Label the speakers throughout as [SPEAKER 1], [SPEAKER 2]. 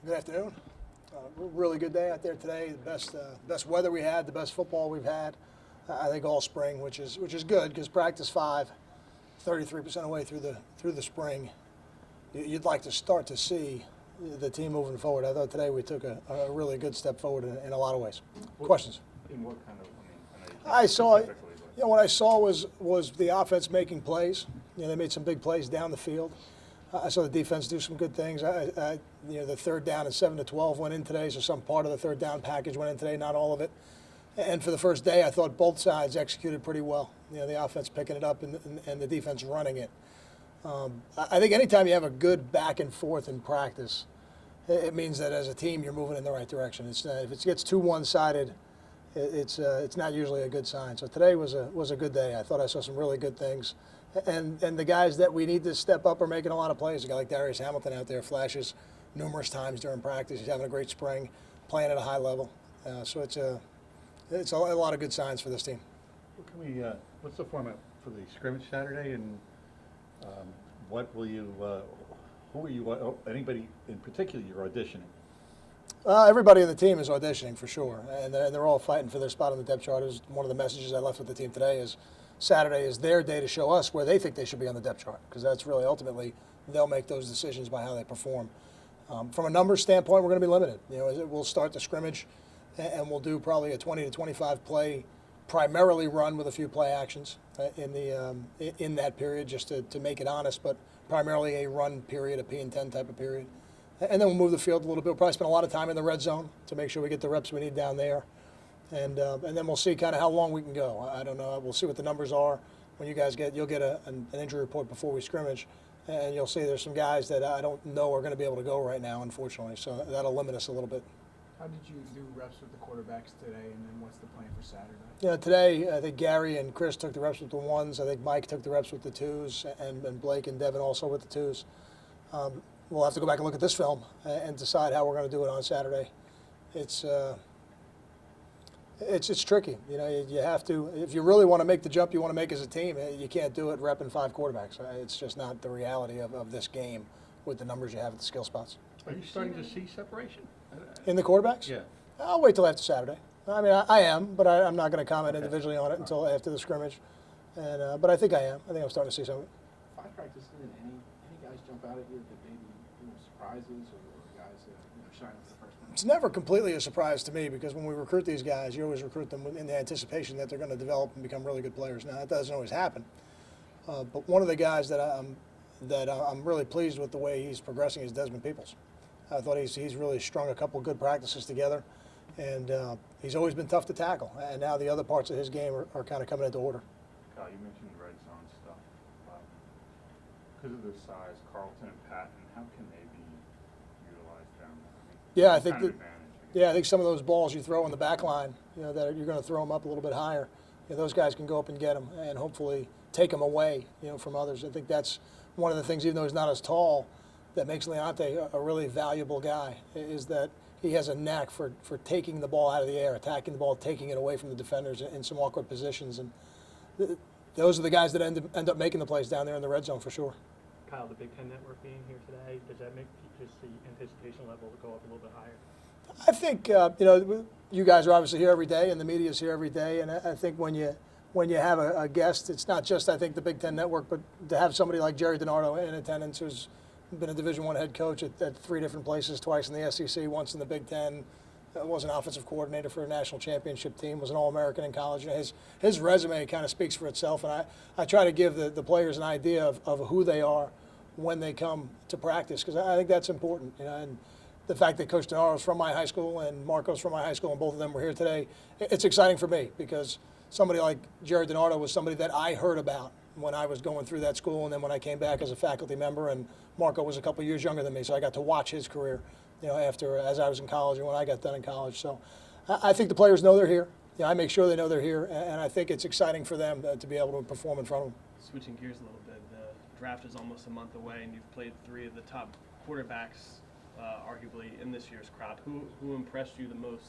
[SPEAKER 1] Good afternoon. Really good day out there today. The best weather we had, the best football we've had, I think all spring, which is good because practice 5, 33% away through the spring. You'd like to start to see the team moving forward. I thought today we took a really good step forward in a lot of ways. Questions?
[SPEAKER 2] In what kind of?
[SPEAKER 1] I saw, what I saw was the offense making plays. They made some big plays down the field. I saw the defense do some good things. The third down and 7-12 went in today, so some part of the third down package went in today, not all of it. And for the first day, I thought both sides executed pretty well. The offense picking it up and the defense running it. I think anytime you have a good back and forth in practice, it means that as a team you're moving in the right direction. If it gets too one-sided, it's not usually a good sign. So today was a good day. I thought I saw some really good things. And the guys that we need to step up are making a lot of plays. A guy like Darius Hamilton out there flashes numerous times during practice. He's having a great spring, playing at a high level. So it's a lot of good signs for this team.
[SPEAKER 2] What's the format for the scrimmage Saturday, and what will you? Who are you? Anybody in particular you're auditioning?
[SPEAKER 1] Everybody in the team is auditioning for sure, and they're all fighting for their spot on the depth chart. Is one of the messages I left with the team today is Saturday is their day to show us where they think they should be on the depth chart, because that's really ultimately they'll make those decisions by how they perform. From a numbers standpoint, we're going to be limited. We'll start the scrimmage, and we'll do probably a 20 to 25 play, primarily run with a few play actions in that period, just to make it honest, but primarily a run period, a P and 10 type of period. And then we'll move the field a little bit. We'll probably spend a lot of time in the red zone to make sure we get the reps we need down there. And then we'll see kind of how long we can go. I don't know. We'll see what the numbers are when you'll get an injury report before we scrimmage, and you'll see there's some guys that I don't know are going to be able to go right now, unfortunately. So that'll limit us a little bit.
[SPEAKER 3] How did you do reps with the quarterbacks today, and then what's the plan for Saturday?
[SPEAKER 1] Today I think Gary and Chris took the reps with the 1s. I think Mike took the reps with the 2s, and Blake and Devin also with the 2s. We'll have to go back and look at this film and decide how we're going to do it on Saturday. It's tricky. You have to, if you really want to make the jump you want to make as a team, you can't do it repping 5 quarterbacks. It's just not the reality of this game with the numbers you have at the skill spots.
[SPEAKER 2] Are you starting to see separation
[SPEAKER 1] in the quarterbacks?
[SPEAKER 2] Yeah.
[SPEAKER 1] I'll wait till after Saturday. I mean, I am, but I'm not going to comment individually on it until after the scrimmage. And but I think I am. I think I'm starting to see some of it.
[SPEAKER 3] 5 practices in, any guys jump out at you that maybe surprises or guys shine for the first one?
[SPEAKER 1] It's never completely a surprise to me, because when we recruit these guys, you always recruit them in the anticipation that they're going to develop and become really good players. Now, that doesn't always happen. But one of the guys that I'm really pleased with the way he's progressing is Desmond Peoples. I thought he's really strung a couple good practices together, and he's always been tough to tackle. And now the other parts of his game are kind of coming into order.
[SPEAKER 2] Kyle, you mentioned red zone stuff. Because of their size, Carlton and Patton, how can they be utilized down there?
[SPEAKER 1] Yeah, I think some of those balls you throw in the back line, that you're going to throw them up a little bit higher. Those guys can go up and get them and hopefully take them away, from others. I think that's one of the things, even though he's not as tall, that makes Leonte a really valuable guy, is that he has a knack for taking the ball out of the air, attacking the ball, taking it away from the defenders in some awkward positions. And those are the guys that end up making the plays down there in the red zone for sure.
[SPEAKER 4] Kyle, the Big Ten Network being here today, does that make just the anticipation level go up a little bit higher?
[SPEAKER 1] I think, you guys are obviously here every day, and the media is here every day, and I think when you have a guest, it's not just, I think, the Big Ten Network, but to have somebody like Jerry DiNardo in attendance, who's been a Division I head coach at 3 different places, twice in the SEC, once in the Big Ten, was an offensive coordinator for a national championship team, was an All-American in college. His resume kind of speaks for itself, and I try to give the players an idea of who they are when they come to practice, because I think that's important. And the fact that Coach DiNardo is from my high school and Marco's from my high school, and both of them were here today, it's exciting for me, because somebody like Jerry DiNardo was somebody that I heard about when I was going through that school, and then when I came back as a faculty member, and Marco was a couple years younger than me, so I got to watch his career, as I was in college and when I got done in college. So I think the players know they're here. I make sure they know they're here, and I think it's exciting for them to be able to perform in front of them.
[SPEAKER 5] Switching gears a little bit, the draft is almost a month away, and you've played 3 of the top quarterbacks, arguably, in this year's crop. Who impressed you the most?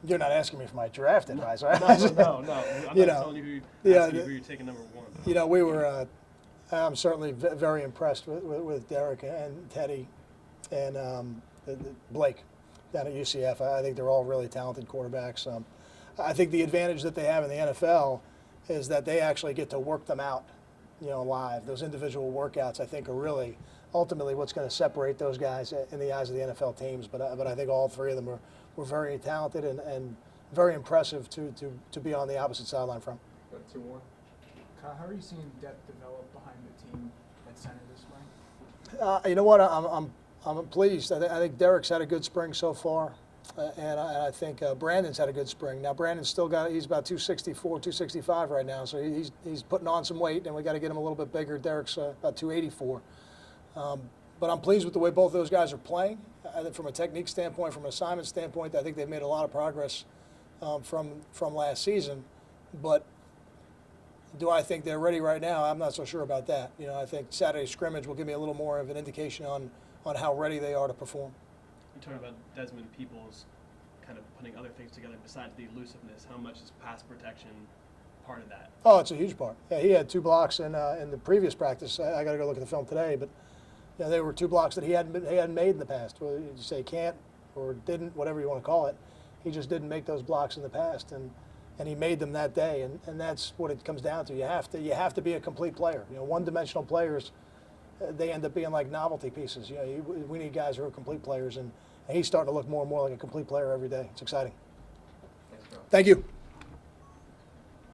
[SPEAKER 1] You're not asking me for my draft advice, right?
[SPEAKER 5] No. I'm not telling you who you're taking number 1.
[SPEAKER 1] We were. I'm certainly very impressed with Derek and Teddy, and Blake down at UCF. I think they're all really talented quarterbacks. I think the advantage that they have in the NFL is that they actually get to work them out, live. Those individual workouts, I think, are really ultimately what's going to separate those guys in the eyes of the NFL teams. But I think all three of them were very talented and very impressive to be on the opposite sideline from.
[SPEAKER 3] Got two more.
[SPEAKER 6] Kyle, how are you seeing depth develop behind the team at center this spring?
[SPEAKER 1] You know what? I'm pleased. I think Derek's had a good spring so far, and I think Brandon's had a good spring. Now Brandon's he's about 264, 265 right now, so he's putting on some weight, and we got to get him a little bit bigger. Derek's about 284. But I'm pleased with the way both those guys are playing. I think from a technique standpoint, from an assignment standpoint, I think they've made a lot of progress from last season. But do I think they're ready right now? I'm not so sure about that. I think Saturday scrimmage will give me a little more of an indication on how ready they are to perform.
[SPEAKER 5] You talked about Desmond Peoples kind of putting other things together besides the elusiveness. How much is pass protection part of that?
[SPEAKER 1] Oh, it's a huge part. Yeah, he had 2 blocks in the previous practice. I got to go look at the film today, but they were 2 blocks that he hadn't made in the past. Well, you say can't or didn't, whatever you want to call it. He just didn't make those blocks in the past, and he made them that day, and that's what it comes down to. You have to be a complete player. One-dimensional players, they end up being like novelty pieces. We need guys who are complete players, and he's starting to look more and more like a complete player every day. It's exciting.
[SPEAKER 3] Thanks, Joe.
[SPEAKER 1] Thank you.